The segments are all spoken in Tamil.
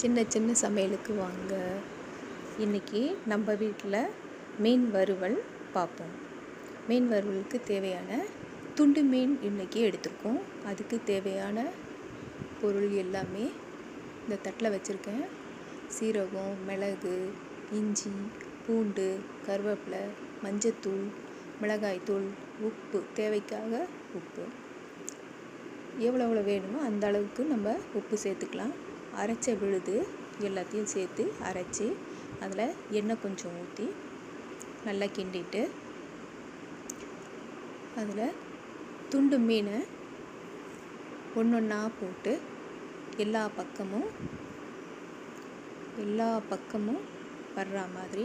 சின்ன சின்ன சமையலுக்கு வாங்க. இன்றைக்கி நம்ம வீட்டில் மீன் வறுவல் பார்ப்போம். மீன் வறுவலுக்கு தேவையான துண்டு மீன் இன்றைக்கி எடுத்துருக்கோம். அதுக்கு தேவையான பொருள் எல்லாமே இந்த தட்டில் வச்சுருக்கேன். சீரகம், மிளகு, இஞ்சி, பூண்டு, கருவேப்பிலை, மஞ்சத்தூள், மிளகாய்த்தூள், உப்பு, தேவைக்காக உப்பு. எவ்வளோ வேணுமோ அந்த அளவுக்கு நம்ம உப்பு சேர்த்துக்கலாம். அரைச்ச விழுது எல்லாத்தையும் சேர்த்து அரைச்சி அதில் எண்ணெய் கொஞ்சம் ஊற்றி நல்லா கிண்டிட்டு அதில் துண்டு மீனை ஒன்றொன்னா போட்டு எல்லா பக்கமும் வர்ற மாதிரி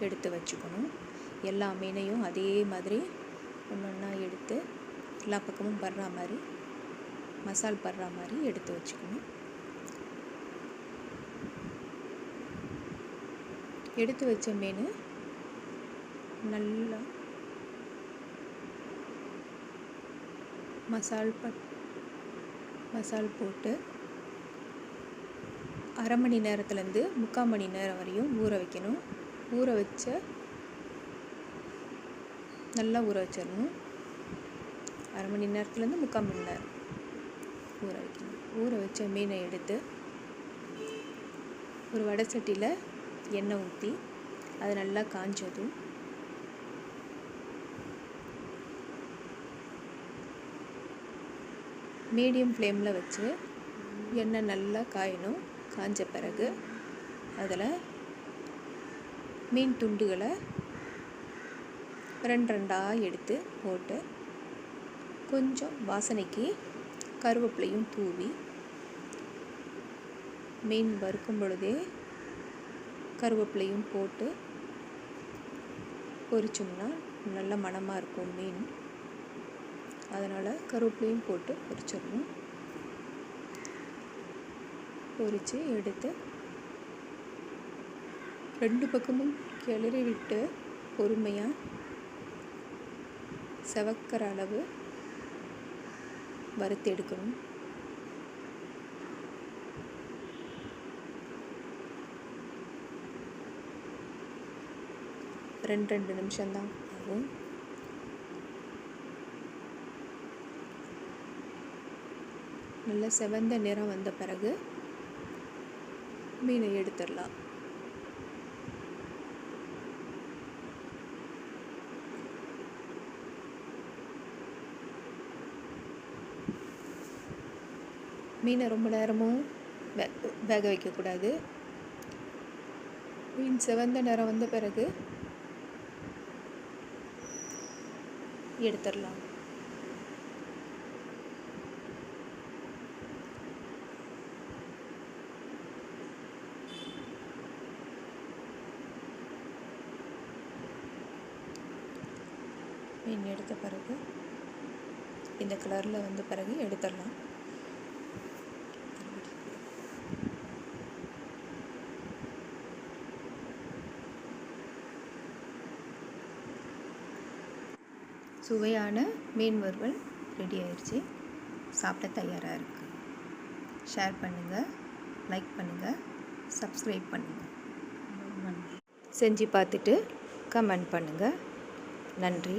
எடுத்து வச்சுக்கணும். எல்லா மீனையும் அதே மாதிரி ஒன்றொன்னா எடுத்து எல்லா பக்கமும் வர்ற மாதிரி மசால் படுற மாதிரி எடுத்து வச்சுக்கணும். எடுத்து வச்ச மீன் நல்லா மசால் போட்டு அரை மணி நேரத்துலேருந்து 3/4 மணி நேரம் வரையும் ஊற வைக்கணும். நல்லா ஊற வச்சிடணும். அரை மணி நேரத்துலேருந்து 3/4 மணி நேரம் ஊற வைக்கணும். ஊற வச்ச மீனை எடுத்து ஒரு வடை சட்டியில் எண்ணெய் ஊற்றி அது நல்லா காஞ்சதும் மீடியம் ஃப்ளேமில் வச்சு எண்ணெய் நல்லா காயணும். காஞ்ச பிறகு அதில் மீன் துண்டுகளை ரெண்டாக எடுத்து போட்டு கொஞ்சம் வாசனைக்கு கருவேப்பிலையும் தூவி மீன் வறுக்கும் பொழுதே கருவேப்பிலையும் போட்டு பொரிச்சோம்னா நல்ல மணமாக இருக்கும் மீன். அதனால் கருவேப்பிலையும் போட்டு பொரிச்சிடணும். பொரித்து எடுத்து 2 பக்கமும் கிளறி விட்டு பொறுமையாக செவக்கிற அளவு வறுத்து எடுக்கணும். ரெண்டு நிமிஷம்தான் ஆகும். நல்ல செவந்த நிறம் வந்த பிறகு மீனை எடுத்துடலாம். மீனை ரொம்ப நேரமும் வேக வைக்கக்கூடாது. மீன் செவந்த நிறம் வந்த பிறகு எடுத்துடலாம். மீன் எடுத்த பிறகு இந்த கலரில் வந்த பிறகு எடுத்துடலாம். சுவையான மீன் வறுவல் ரெடி ஆயிடுச்சு. சாப்பிட தயாராக இருக்குது. ஷேர் பண்ணுங்கள், லைக் பண்ணுங்கள், சப்ஸ்கிரைப் பண்ணுங்கள். செஞ்சு பார்த்துட்டு கமெண்ட் பண்ணுங்கள். நன்றி.